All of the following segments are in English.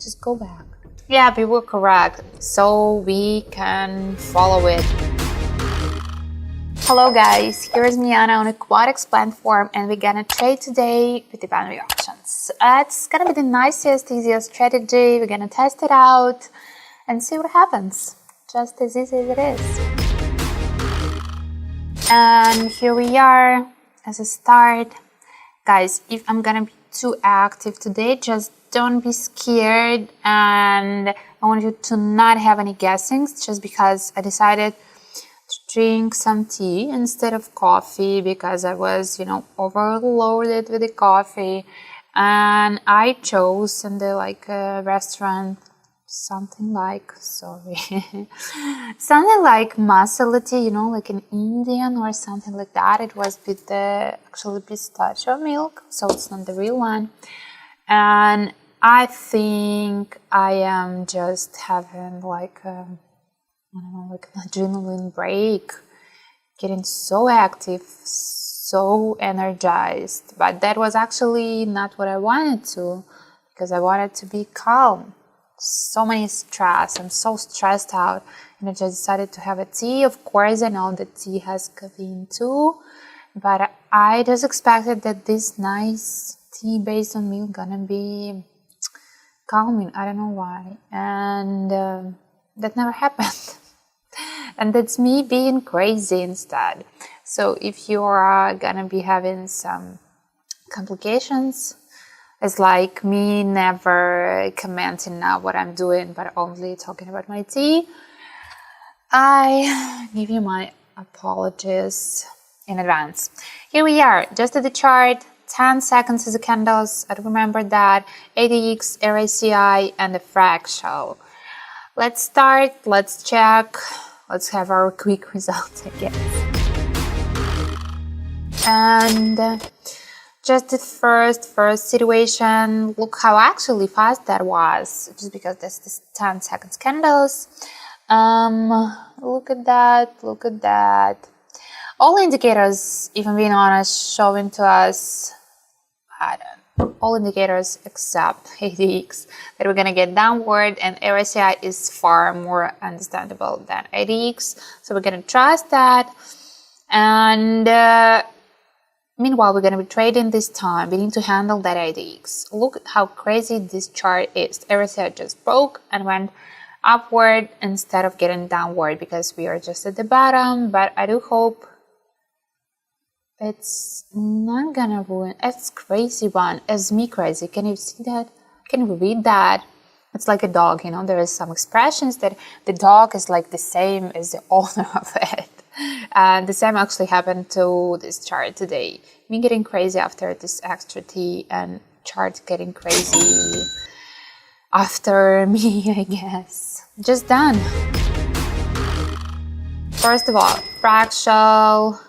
Just go back. Yeah, we were correct. So we can follow it. Hello guys, here's Miana on a Quotex platform and we're gonna trade today with the binary options. It's gonna be the nicest, easiest strategy. We're gonna test it out and see what happens. Just as easy as it is. And here we are as a start. Guys, if I'm gonna be too active today, just don't be scared, and I want you to not have any guessings just because I decided to drink some tea instead of coffee because I was, overloaded with the coffee, and I chose in the restaurant something like something like masala tea, like an Indian or something like that. It was with the actually pistachio milk, so it's not the real one. And I think I am just having an adrenaline break, getting so active, so energized. But that was actually not what I wanted to, because I wanted to be calm. So many stress, I'm so stressed out, and I just decided to have a tea. Of course, I know that tea has caffeine too, but I just expected that this nice tea based on milk gonna be calming. I don't know why, and that never happened. And that's me being crazy instead. So if you are gonna be having some complications, it's like me never commenting now what I'm doing, but only talking about my tea, I give you my apologies in advance. Here we are, just at the chart. 10 seconds is the candles. I remember that. ADX, RSI, and the Fractal. Let's start. Let's check. Let's have our quick results, I guess. And just the first situation. Look how actually fast that was. Just because there's this 10 seconds candles. Look at that. Look at that. All indicators, if I'm being honest, showing to us, all indicators except ADX, that we're gonna get downward, and RSI is far more understandable than ADX, so we're gonna trust that. And meanwhile, we're gonna be trading this time. We need to handle that ADX. Look at how crazy this chart is. RSI just broke and went upward instead of getting downward because we are just at the bottom. But I do hope it's not gonna ruin. It's crazy one. It's me crazy. Can you see that? Can you read that? It's like a dog, there is some expressions that the dog is like the same as the owner of it. And the same actually happened to this chart today. Me getting crazy after this extra tea, and chart getting crazy after me, I guess. Just done. First of all, Fractal.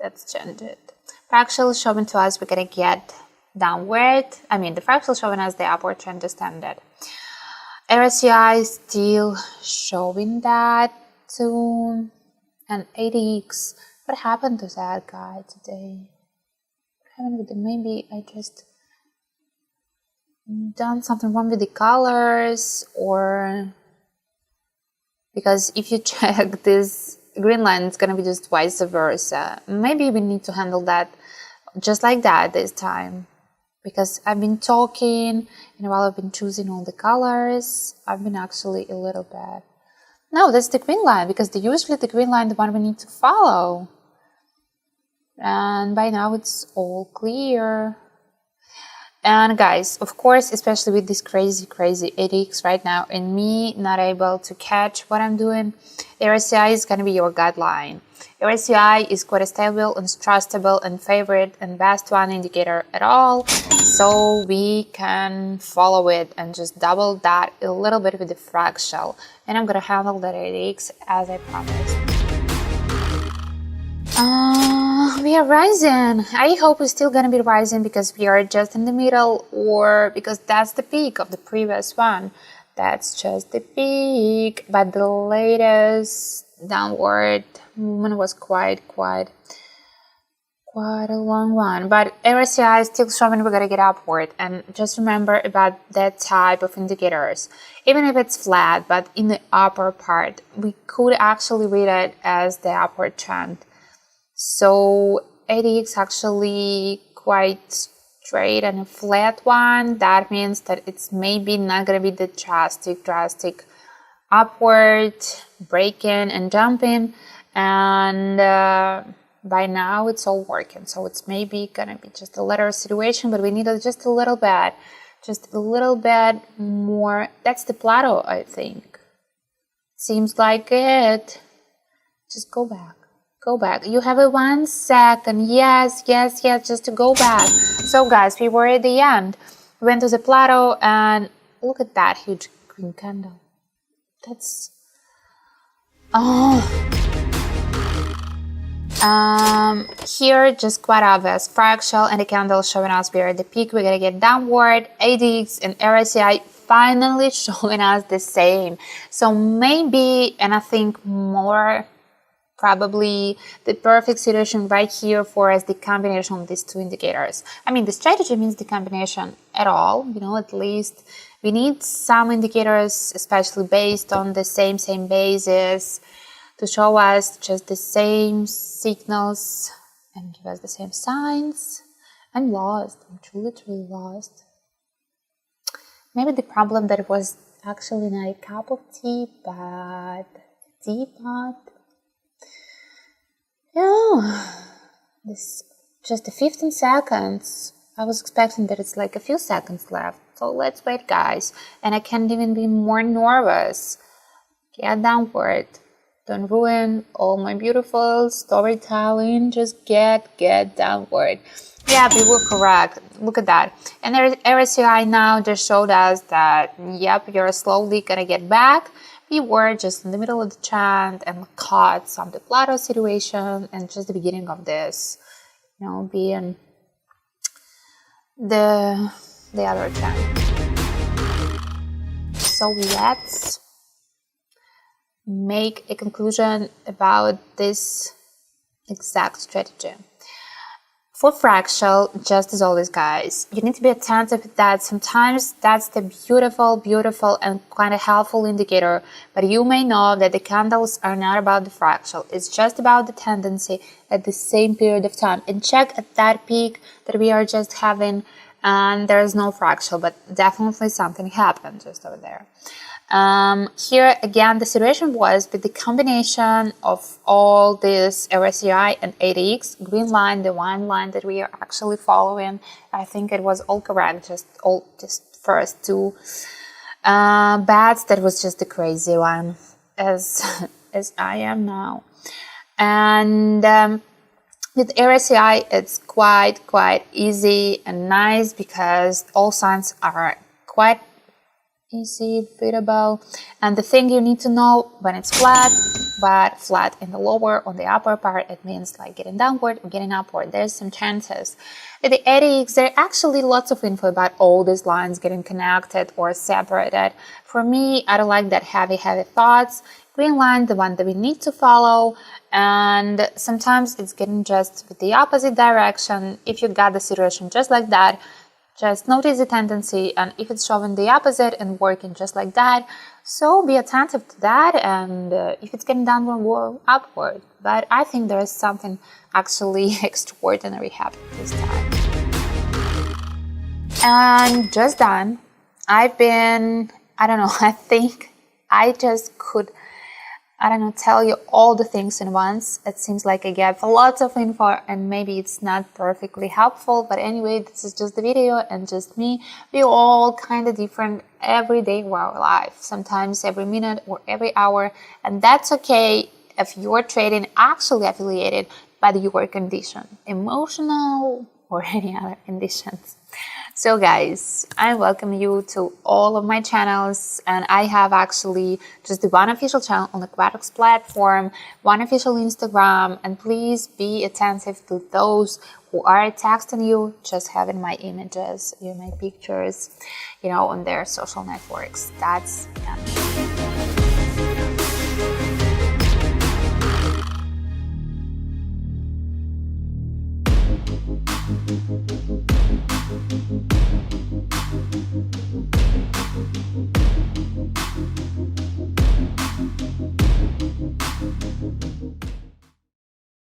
Let's change it. Fractal showing to us we're gonna get downward. The Fractal showing us the upward trend just ended. RSI still showing that too. And ADX, what happened to that guy today? What happened with it? Maybe I just done something wrong with the colors, or because if you check this green line, it's gonna be just vice versa. Maybe we need to handle that just like that this time, because I've been talking and while I've been choosing all the colors, I've been actually a little bit. No, that's the green line, because usually the green line the one we need to follow. And by now it's all clear. And guys, of course, especially with this crazy ADX right now, and me not able to catch what I'm doing, RSI is going to be your guideline. RSI is quite a stable and trustable and favorite and best one indicator at all, so we can follow it and just double that a little bit with the Fractal. And I'm going to handle that ADX as I promised. We are rising. I hope we're still gonna be rising because we are just in the middle, or because that's the peak of the previous one. That's just the peak, but the latest downward movement was quite quite a long one, but RSI is still showing we're gonna get upward. And just remember about that type of indicators. Even if it's flat, but in the upper part, we could actually read it as the upward trend. So ADX actually quite straight and a flat one. That means that it's maybe not gonna be the drastic upward breaking and jumping, and by now it's all working, so it's maybe gonna be just a lateral situation, but we need just a little bit more. That's the plateau, I think. Seems like it. Just go back. You have a 1 second. Yes, just to go back. So guys, we were at the end. We went to the plateau, and look at that huge green candle. That's here just quite obvious. Fractal and the candle showing us we're at the peak. We're gonna get downward. ADX and RSI finally showing us the same. So maybe, and I think more probably the perfect situation right here for us, the combination of these two indicators. I mean, the strategy means the combination at all, at least we need some indicators, especially based on the same basis, to show us just the same signals and give us the same signs. I'm lost. I'm truly lost. Maybe the problem that it was actually not a cup of tea, but teapot. This just the 15 seconds. I was expecting that it's like a few seconds left. So let's wait, guys. And I can't even be more nervous. Get downward. Don't ruin all my beautiful storytelling. Just get downward. Yeah, we were correct. Look at that. And RSI now just showed us that, yep, you're slowly gonna get back. We were just in the middle of the trend and caught some the plateau situation and just the beginning of this, being the other trend. So let's make a conclusion about this exact strategy. For Fractal, just as always, guys, you need to be attentive that sometimes that's the beautiful and kind of helpful indicator, but you may know that the candles are not about the Fractal. It's just about the tendency at the same period of time. And check at that peak that we are just having, and there's no Fractal, but definitely something happened just over there. Here again, the situation was with the combination of all this RSI and ADX, green line, the one line that we are actually following. I think it was all correct, just first two bats. That was just a crazy one, as I am now. And with RSI, it's quite easy and nice because all signs are quite easy, readable, and the thing you need to know when it's flat, but flat in the lower, on the upper part, it means like getting downward or getting upward. There's some chances. With the ADX, there are actually lots of info about all these lines getting connected or separated. For me, I don't like that heavy thoughts. Green line, the one that we need to follow, and sometimes it's getting just with the opposite direction. If you got the situation just like that, just notice the tendency, and if it's showing the opposite and working just like that, so be attentive to that, and if it's getting downward or upward. But I think there is something actually extraordinary happening this time. And just done. I think I just could tell you all the things in once. It seems like I gave lots of info and maybe it's not perfectly helpful, but anyway, this is just the video and just me. We all kind of different every day of our life, sometimes every minute or every hour, and that's okay if you're trading actually affiliated by your condition, emotional or any other conditions. So guys, I welcome you to all of my channels, and I have actually just the one official channel on the Quotex platform, one official Instagram, and please be attentive to those who are texting you, just having my images, my pictures, on their social networks. That's